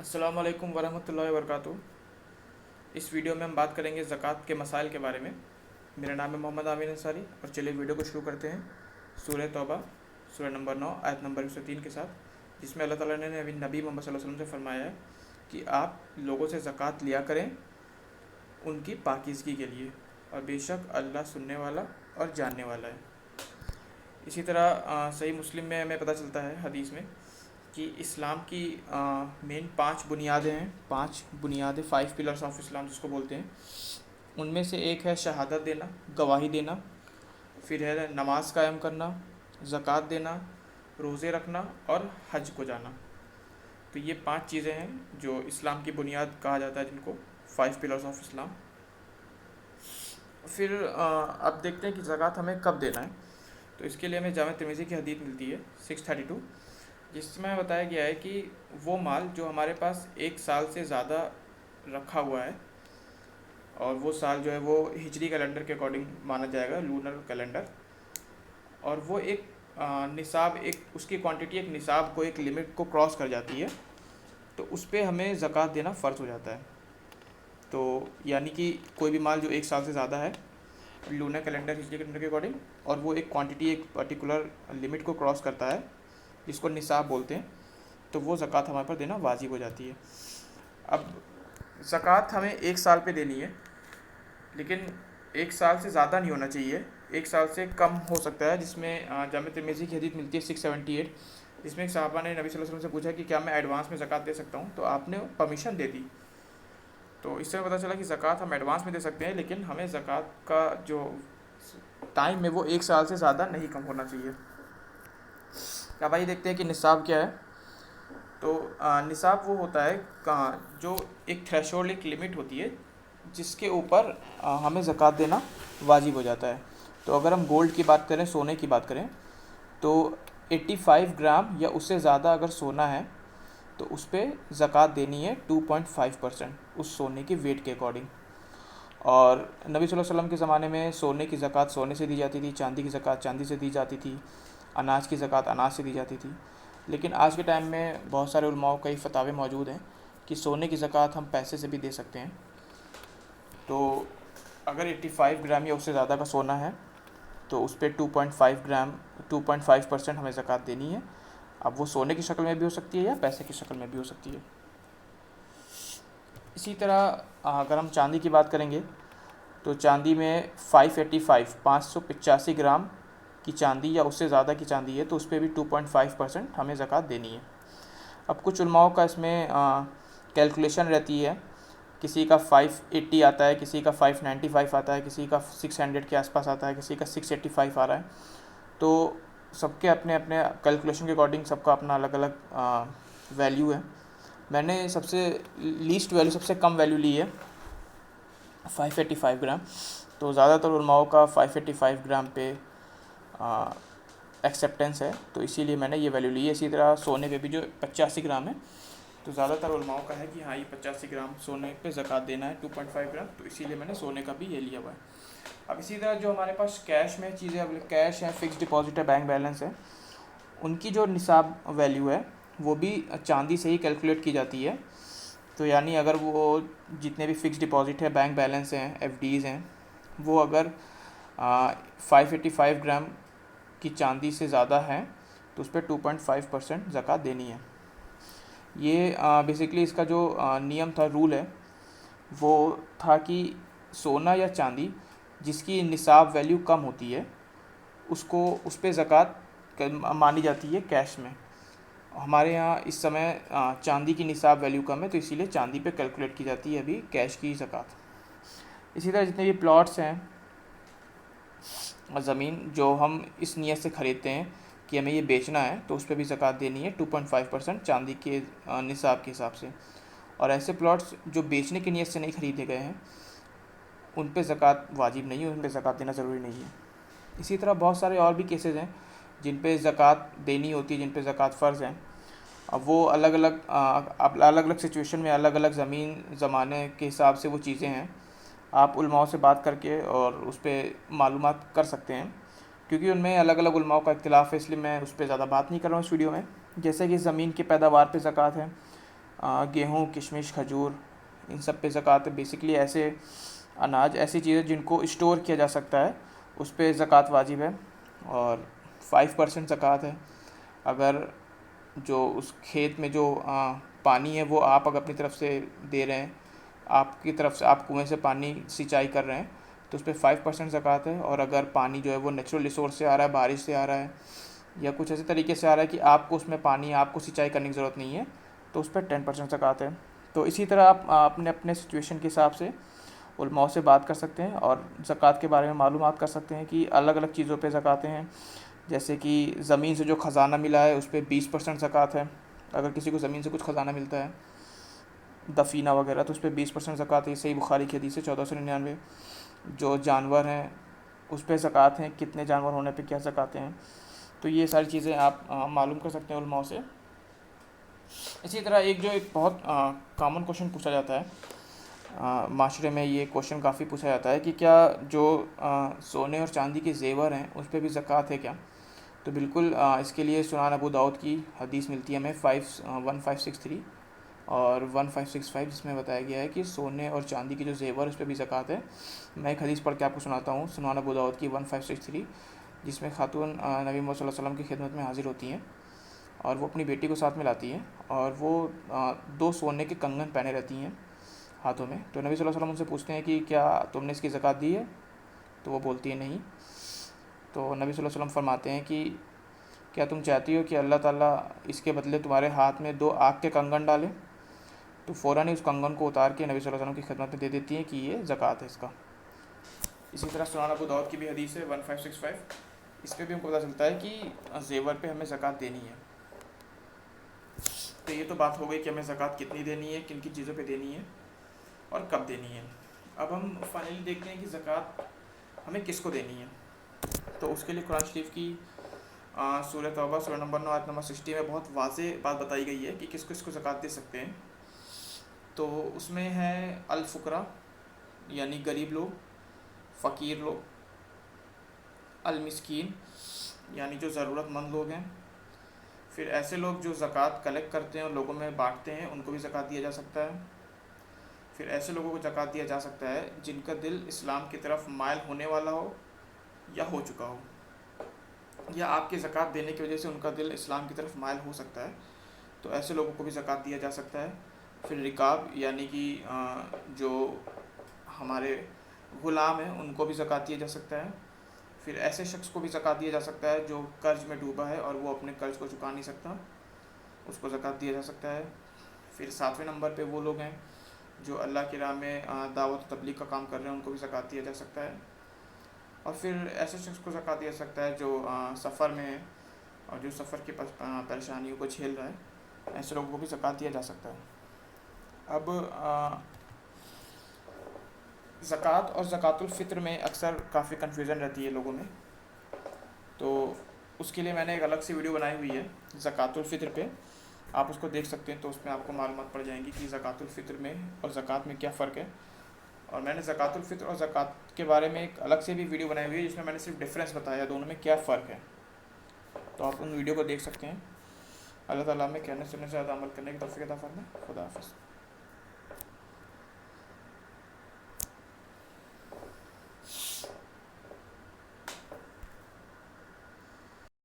अस्सलाम वालेकुम वरहमतुल्लाहि वबरकातुहू। इस वीडियो में हम बात करेंगे ज़कात के मसाइल के बारे में। मेरा नाम है मोहम्मद आमिर अंसारी और चलिए वीडियो को शुरू करते हैं सूरह तौबा सूरह नंबर 9 आयत नंबर 103 के साथ, जिसमें अल्लाह ताला ने अभी नबी मोहम्मद सल्लल्लाहु अलैहि वसल्लम से फरमाया है कि आप लोगों से ज़कात लिया करें उनकी पाकीज़गी के लिए, और बेशक अल्लाह सुनने वाला और जानने वाला है। इसी तरह सही मुस्लिम में हमें पता चलता है हदीस में कि इस्लाम की मेन 5 बुनियादें हैं, 5 बुनियादें, 5 पिलर्स ऑफ इस्लाम जिसको बोलते हैं। उनमें से एक है शहादत देना, गवाही देना, फिर है नमाज कायम करना, ज़कात देना, रोज़े रखना और हज को जाना। तो ये 5 चीज़ें हैं जो इस्लाम की बुनियाद कहा जाता है, जिनको 5 पिलर्स ऑफ इस्लाम। फिर अब देखते हैं कि ज़कात हमें कब देना है। तो इसके लिए हमें जामे तिर्मिज़ी की हदीस मिलती है 632, जिसमें बताया गया है कि वो माल जो हमारे पास 1 साल से ज़्यादा रखा हुआ है, और वो साल जो है वो हिजरी कैलेंडर के अकॉर्डिंग माना जाएगा, लूनर कैलेंडर, और वो एक निसाब, एक उसकी क्वांटिटी एक निसाब को, एक लिमिट को क्रॉस कर जाती है, तो उस पर हमें ज़कात देना फ़र्ज़ हो जाता है। तो यानी कि कोई भी माल जो 1 साल से ज़्यादा है लूनर कैलेंडर, हिजरी कैलेंडर के अकॉर्डिंग, और वो एक क्वांटिटी, एक पर्टिकुलर लिमिट को क्रॉस करता है जिसको निसाब बोलते हैं, तो वो ज़कात हमारे पर देना वाजिब हो जाती है। अब ज़कात हमें 1 साल पे देनी है, लेकिन 1 साल से ज़्यादा नहीं होना चाहिए, 1 साल से कम हो सकता है। जिसमें जामे तिर्मिज़ी की हदीस मिलती है 678, जिसमें एक सहाबा ने नबी सल्लल्लाहु अलैहि वसल्लम से पूछा कि क्या मैं एडवांस में ज़कात दे सकता हूँ, तो आपने परमिशन दे दी। तो इससे पता चला कि ज़कात हम एडवांस में दे सकते हैं, लेकिन हमें ज़कात का जो टाइम है वो 1 साल से ज़्यादा नहीं कम होना चाहिए। अब आइए देखते हैं कि निसाब क्या है। तो निसाब वो होता है जो एक थ्रेशोल्ड, एक लिमिट होती है जिसके ऊपर हमें ज़कात देना वाजिब हो जाता है। तो अगर हम गोल्ड की बात करें, सोने की बात करें, तो 85 ग्राम या उससे ज़्यादा अगर सोना है तो उस पर ज़कात देनी है 2.5% उस सोने के वेट के अकॉर्डिंग। और नबी सल्लल्लाहु अलैहि वसल्लम के ज़माने में सोने की ज़कात सोने से दी जाती थी, चांदी की ज़कात चांदी से दी जाती थी, अनाज की ज़कात अनाज से दी जाती थी। लेकिन आज के टाइम में बहुत सारे उलमाओं कई फतावे मौजूद हैं कि सोने की ज़कात हम पैसे से भी दे सकते हैं। तो अगर 85 ग्राम या उससे ज़्यादा का सोना है तो उस पर 2.5% हमें ज़कात देनी है। अब वो सोने की शक्ल में भी हो सकती है या पैसे की शक्ल में भी हो सकती है। इसी तरह अगर हम चांदी की बात करेंगे तो चांदी में 585 ग्राम की चांदी या उससे ज़्यादा की चांदी है तो उस पर भी 2.5% हमें ज़कात देनी है। अब कुछ उलमाओं का इसमें कैलकुलेशन रहती है, किसी का 580 आता है, किसी का 595 आता है, किसी का 600 के आसपास आता है, किसी का 685 आ रहा है। तो सबके अपने अपने कैलकुलेशन के अकॉर्डिंग सबका अपना अलग अलग वैल्यू है। मैंने सबसे लीस्ट वैल्यू, सबसे कम वैल्यू ली है 585 ग्राम। तो ज़्यादातर उलमाओं का 585 ग्राम पे एक्सेप्टेंस है, तो इसीलिए मैंने ये वैल्यू ली है। इसी तरह सोने पे भी जो 85 ग्राम है, तो ज़्यादातर उलमाओं का है कि हाँ, ये 85 ग्राम सोने पे ज़कात देना है 2.5 ग्राम, तो इसीलिए मैंने सोने का भी ये लिया हुआ है। अब इसी तरह जो हमारे पास कैश में चीज़ें अवेलेबल, कैश है, फिक्स डिपॉजिट है, बैंक बैलेंस है, उनकी जो निसाब वैल्यू है वो भी चांदी से ही कैलकुलेट की जाती है। तो यानी अगर वो जितने भी फ़िक्स डिपॉज़िट है, बैंक बैलेंस हैं, एफडीज़ हैं, वो अगर 585 ग्राम की चांदी से ज़्यादा है तो उस पर 2.5% ज़कात देनी है। ये बेसिकली इसका जो नियम था, रूल है, वो था कि सोना या चांदी जिसकी निसाब वैल्यू कम होती है उसको, उस पर ज़कात मानी जाती है कैश में। हमारे यहाँ इस समय चांदी की निसाब वैल्यू कम है, तो इसीलिए चांदी पे कैलकुलेट की जाती है अभी कैश की ज़कात। इसी तरह जितने भी प्लॉट्स हैं और ज़मीन जो हम इस नीयत से ख़रीदते हैं कि हमें ये बेचना है, तो उस पर भी ज़कात देनी है 2.5% चांदी के निसाब के हिसाब से। और ऐसे प्लॉट्स जो बेचने की नीयत से नहीं ख़रीदे गए हैं उन पर ज़कात वाजिब नहीं है, उन पर ज़कात देना ज़रूरी नहीं है। इसी तरह बहुत सारे और भी केसेस हैं जिन पे ज़कात देनी होती है, जिन पे ज़कात फ़र्ज़ है। अब वो अलग अलग सिचुएशन में, अलग अलग ज़मीन ज़माने के हिसाब से वो चीज़ें हैं। आप उलमाओं से बात करके और उस पर मालूमात कर सकते हैं, क्योंकि उनमें अलग अलग उलमाओं का इख्तिलाफ़ है, इसलिए मैं उस पर ज़्यादा बात नहीं कर रहा हूँ इस वीडियो में। जैसे कि ज़मीन की पैदावार पे ज़कात है, गेहूँ, किशमिश, खजूर, इन सब पे ज़कात है। बेसिकली ऐसे अनाज, ऐसी चीज़ें जिनको स्टोर किया जा सकता है, उस पे ज़कात वाजिब है। और 5% ज़कात है अगर जो उस खेत में जो पानी है वो आप अगर अपनी तरफ से दे रहे हैं, आपकी तरफ से आप कुएं से पानी सिंचाई कर रहे हैं, तो उस पर 5% ज़कात है। और अगर पानी जो है वो नेचुरल रिसोर्स से आ रहा है, बारिश से आ रहा है या कुछ ऐसे तरीके से आ रहा है कि आपको उसमें पानी, आपको सिंचाई करने की ज़रूरत नहीं है, तो उस पर 10% ज़कात है। तो इसी तरह आप अपने अपने सिचुएशन के हिसाब से उलमाओं से बात कर सकते हैं और ज़कात के बारे में मालूमात कर सकते हैं कि अलग अलग चीज़ों पे ज़कातें हैं। जैसे कि ज़मीन से जो ख़जाना मिला है उस पर 20% ज़कात है। अगर किसी को ज़मीन से कुछ ख़जाना मिलता है, दफीना वगैरह, तो उस पर 20% ज़कात है। सही बुखारी की हदीस है 1499। जो जानवर हैं उस पर ज़कात हैं, कितने जानवर होने पे क्या ज़कातें हैं। तो ये सारी चीज़ें आप मालूम कर सकते हैं उलमाओं से। इसी तरह एक बहुत कॉमन क्वेश्चन पूछा जाता है माशरे में, ये क्वेश्चन काफ़ी पूछा जाता है कि क्या जो सोने और चांदी के ज़ेवर हैं उस पर भी ज़कात है क्या। तो बिल्कुल इसके लिए सुनान अबू दाऊद की हदीस मिलती है हमें 1563 और 1565, जिसमें बताया गया है कि सोने और चांदी की जो ज़ेवर उस पर भी ज़कात है। मैं एक हदीस पढ़ के आपको सुनाता हूँ, सुनान अबू दाऊद की 1563, जिसमें खातून नबी मोहम्मद सल्लल्लाहु अलैहि वसल्लम की खिदमत में हाज़िर होती हैं और वो अपनी बेटी को साथ में लाती हैं और वो 2 सोने के कंगन पहने रहती हैं हाथों में। तो नबी सल्लल्लाहु अलैहि वसल्लम उनसे पूछते हैं कि क्या तुमने इसकी ज़कात दी है, तो वो बोलती है नहीं। तो नबी सल्लल्लाहु अलैहि वसल्लम फरमाते हैं कि क्या तुम चाहती हो कि अल्लाह ताला इसके बदले तुम्हारे हाथ में 2 आग के कंगन डाले। तो फ़ौरन ही उस कंगन को उतार के नबी सल्लल्लाहु अलैहि वसल्लम की खिदमत में दे देती हैं कि ये ज़कात है इसका। इसी तरह सुनान अबू दाऊद की भी हदीस है 1565, इस पर भी हमको पता चलता है कि ज़ेवर पे हमें ज़कात देनी है। तो ये तो बात हो गई कि हमें ज़कात कितनी देनी है, किन किन चीज़ों पे देनी है और कब देनी है। अब हम फाइनली देखते हैं कि ज़कात हमें किसको देनी है। तो उसके लिए कुरान शरीफ की सूरह तौबा सूरह नंबर 9 आयत नंबर 60 में बहुत वाज़ेह बात बताई गई है कि किस किसको ज़कात दे सकते हैं। तो उसमें है अल-फुकरा यानी गरीब लोग, फ़कीर लोग, अल-मिस्कीन यानी जो ज़रूरतमंद लोग हैं, फिर ऐसे लोग जो ज़कात कलेक्ट करते हैं और लोगों में बांटते हैं, उनको भी ज़कात दिया जा सकता है। फिर ऐसे लोगों को ज़कात दिया जा सकता है जिनका दिल इस्लाम की तरफ मायल होने वाला हो या हो चुका हो, या आपके ज़कात देने की वजह से उनका दिल इस्लाम की तरफ मायल हो सकता है, तो ऐसे लोगों को भी ज़कात दिया जा सकता है। फिर रिकाब यानी कि जो हमारे ग़ुलाम हैं उनको भी ज़कात दिया जा सकता है। फिर ऐसे शख्स को भी ज़कात दिया जा सकता है जो कर्ज़ में डूबा है और वो अपने कर्ज़ को चुका नहीं सकता, उसको ज़कात दिया जा सकता है। फिर 7वें नंबर पे वो लोग हैं जो अल्लाह की राह में दावत तबलीग का काम कर रहे हैं, उनको भी ज़कात दिया जा सकता है। और फिर ऐसे शख्स को ज़कात दिया जा सकता है जो सफ़र में है और जो सफ़र की परेशानियों को झेल रहा है, ऐसे लोगों को भी ज़कात दिया जा सकता है। अब ज़कात और ज़कातुल फ़ित्र में अक्सर काफ़ी कन्फ्यूज़न रहती है लोगों में, तो उसके लिए मैंने एक अलग से वीडियो बनाई हुई है ज़कातुल फ़ित्र पे, आप उसको देख सकते हैं। तो उसमें आपको मालूमात पड़ जाएंगी कि ज़कातुल फ़ित्र में और ज़कात में क्या फ़र्क है। और मैंने ज़कातुल फ़ित्र और ज़कात के बारे में एक अलग से भी वीडियो बनाई हुई है जिसमें मैंने सिर्फ डिफरेंस बताया दोनों में क्या फ़र्क है, तो आप उन वीडियो को देख सकते हैं। अल्लाह ताला हमें कहने सुनने से ज़्यादा अमल करने की तौफ़ीक़ अता फ़रमाए। खुदा हाफ़िज़।